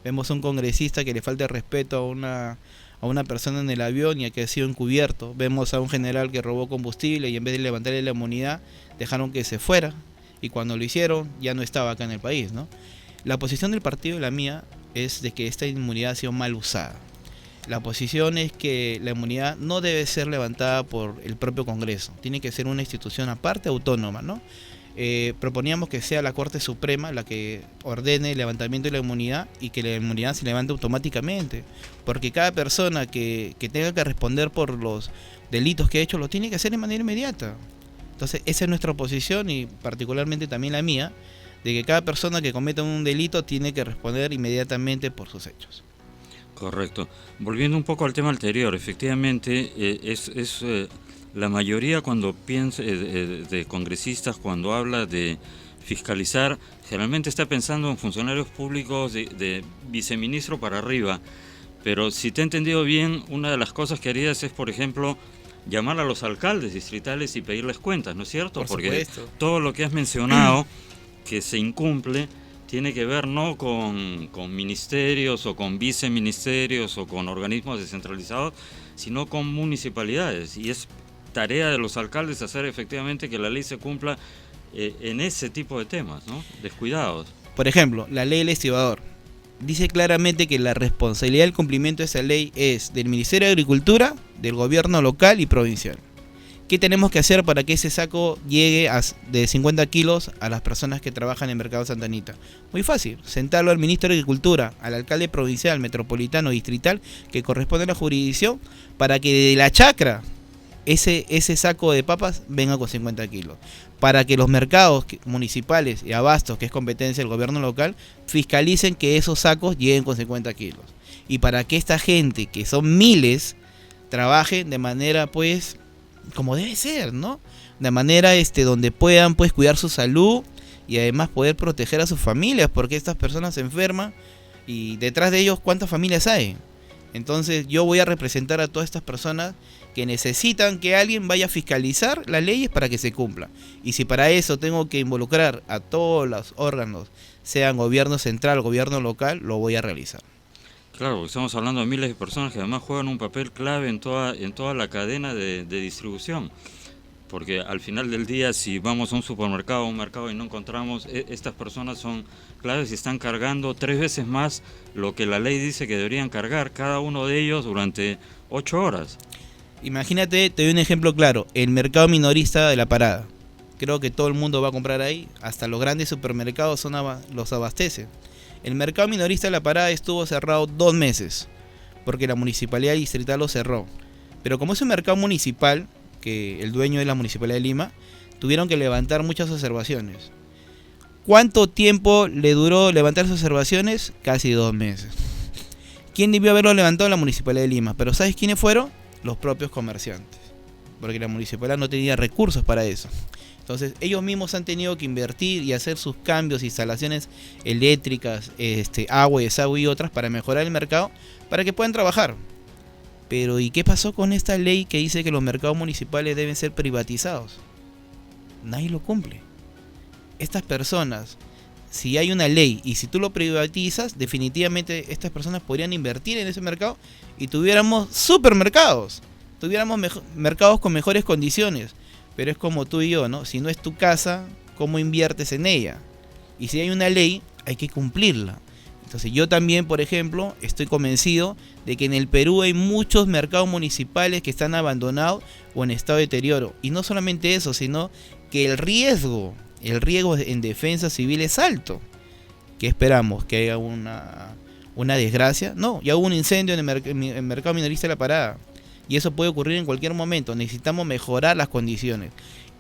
Vemos a un congresista que le falta respeto a una persona en el avión y a que ha sido encubierto. Vemos a un general que robó combustible y en vez de levantarle la inmunidad, dejaron que se fuera. Y cuando lo hicieron, ya no estaba acá en el país, ¿no? La posición del partido y la mía es de que esta inmunidad ha sido mal usada. La posición es que la inmunidad no debe ser levantada por el propio Congreso. Tiene que ser una institución aparte, autónoma, ¿no? Proponíamos que sea la Corte Suprema la que ordene el levantamiento de la inmunidad y que la inmunidad se levante automáticamente, porque cada persona que tenga que responder por los delitos que ha hecho lo tiene que hacer de manera inmediata. Entonces esa es nuestra posición y particularmente también la mía, de que cada persona que cometa un delito tiene que responder inmediatamente por sus hechos.
Correcto. Volviendo un poco al tema anterior, efectivamente la mayoría cuando piensa de congresistas, cuando habla de fiscalizar, generalmente está pensando en funcionarios públicos de viceministro para arriba. Pero si te he entendido bien, una de las cosas que harías es, por ejemplo, llamar a los alcaldes distritales y pedirles cuentas, ¿no es cierto? Porque todo lo que has mencionado que se incumple tiene que ver no con ministerios o con viceministerios o con organismos descentralizados, sino con municipalidades. Y es tarea de los alcaldes hacer efectivamente que la ley se cumpla en ese tipo de temas, ¿no? Descuidados.
Por ejemplo, la ley del estibador dice claramente que la responsabilidad del cumplimiento de esa ley es del Ministerio de Agricultura, del gobierno local y provincial. ¿Qué tenemos que hacer para que ese saco llegue de 50 kilos a las personas que trabajan en el Mercado Santa Anita? Muy fácil, sentarlo al Ministro de Agricultura, al alcalde provincial, metropolitano, distrital, que corresponde a la jurisdicción, para que de la chacra ese saco de papas venga con 50 kilos. Para que los mercados municipales y abastos, que es competencia del gobierno local, fiscalicen que esos sacos lleguen con 50 kilos. Y para que esta gente, que son miles, trabajen de manera, pues, como debe ser, ¿no? De manera donde puedan, pues, cuidar su salud y además poder proteger a sus familias, porque estas personas se enferman y detrás de ellos, ¿cuántas familias hay? Entonces yo voy a representar a todas estas personas que necesitan que alguien vaya a fiscalizar las leyes para que se cumplan. Y si para eso tengo que involucrar a todos los órganos, sean gobierno central, gobierno local, lo voy a realizar.
Claro, estamos hablando de miles de personas que además juegan un papel clave en toda la cadena de distribución. Porque al final del día, si vamos a un supermercado o un mercado y no encontramos, estas personas son claves y están cargando 3 veces más lo que la ley dice que deberían cargar, cada uno de ellos durante 8 horas.
Imagínate, te doy un ejemplo claro, el mercado minorista de La Parada. Creo que todo el mundo va a comprar ahí, hasta los grandes supermercados los abastecen. El mercado minorista de La Parada estuvo cerrado 2 meses, porque la municipalidad distrital lo cerró. Pero como es un mercado municipal, que el dueño es la Municipalidad de Lima, tuvieron que levantar muchas observaciones. ¿Cuánto tiempo le duró levantar esas observaciones? Casi 2 meses. ¿Quién debió haberlo levantado? La Municipalidad de Lima. Pero ¿sabes quiénes fueron? Los propios comerciantes. Porque la Municipalidad no tenía recursos para eso. Entonces ellos mismos han tenido que invertir y hacer sus cambios, instalaciones eléctricas, agua, desagüe y otras para mejorar el mercado, para que puedan trabajar. Pero ¿y qué pasó con esta ley que dice que los mercados municipales deben ser privatizados? Nadie lo cumple. Estas personas, si hay una ley y si tú lo privatizas, definitivamente estas personas podrían invertir en ese mercado y tuviéramos supermercados, tuviéramos mercados con mejores condiciones. Pero es como tú y yo, ¿no? Si no es tu casa, ¿cómo inviertes en ella? Y si hay una ley, hay que cumplirla. Entonces yo también, por ejemplo, estoy convencido de que en el Perú hay muchos mercados municipales que están abandonados o en estado de deterioro. Y no solamente eso, sino que el riesgo en defensa civil es alto. ¿Qué esperamos? ¿Que haya una desgracia? No, ya hubo un incendio en el mercado minorista de La Parada. Y eso puede ocurrir en cualquier momento. Necesitamos mejorar las condiciones.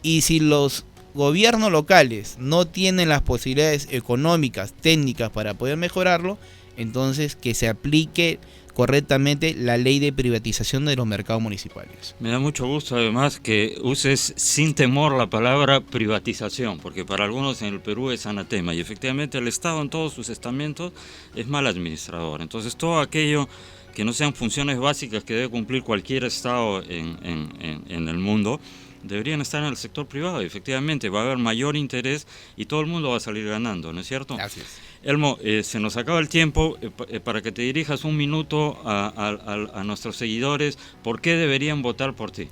Y si los gobiernos locales no tienen las posibilidades económicas, técnicas para poder mejorarlo, entonces que se aplique correctamente la ley de privatización de los mercados municipales.
Me da mucho gusto además que uses sin temor la palabra privatización, porque para algunos en el Perú es anatema y efectivamente el Estado en todos sus estamentos es mal administrador. Entonces todo aquello que no sean funciones básicas que debe cumplir cualquier Estado en el mundo, deberían estar en el sector privado. Efectivamente, va a haber mayor interés y todo el mundo va a salir ganando, ¿no es cierto?
Gracias.
Elmo, se nos acaba el tiempo para que te dirijas un minuto a nuestros seguidores. ¿Por qué deberían votar por ti?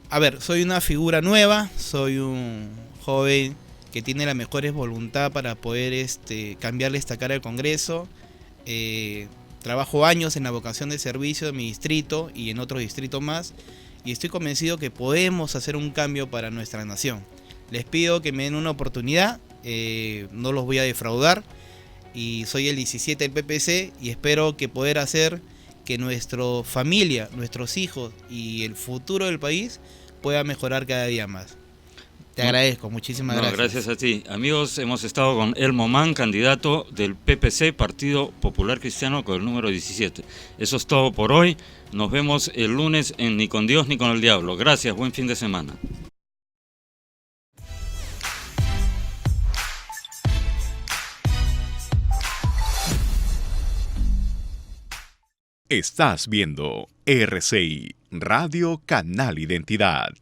A ver, soy una figura nueva, soy un joven que tiene la mejor voluntad para poder cambiarle esta cara al Congreso. Trabajo años en la vocación de servicio de mi distrito y en otros distritos más, y estoy convencido que podemos hacer un cambio para nuestra nación. Les pido que me den una oportunidad, no los voy a defraudar, y soy el 17 del PPC y espero que poder hacer que nuestra familia, nuestros hijos y el futuro del país pueda mejorar cada día más. Te agradezco, muchísimas gracias.
Gracias a ti. Amigos, hemos estado con Elmo Mann, candidato del PPC, Partido Popular Cristiano, con el número 17. Eso es todo por hoy. Nos vemos el lunes en Ni con Dios ni con el Diablo. Gracias, buen fin de semana.
Estás viendo RCI, Radio Canal Identidad.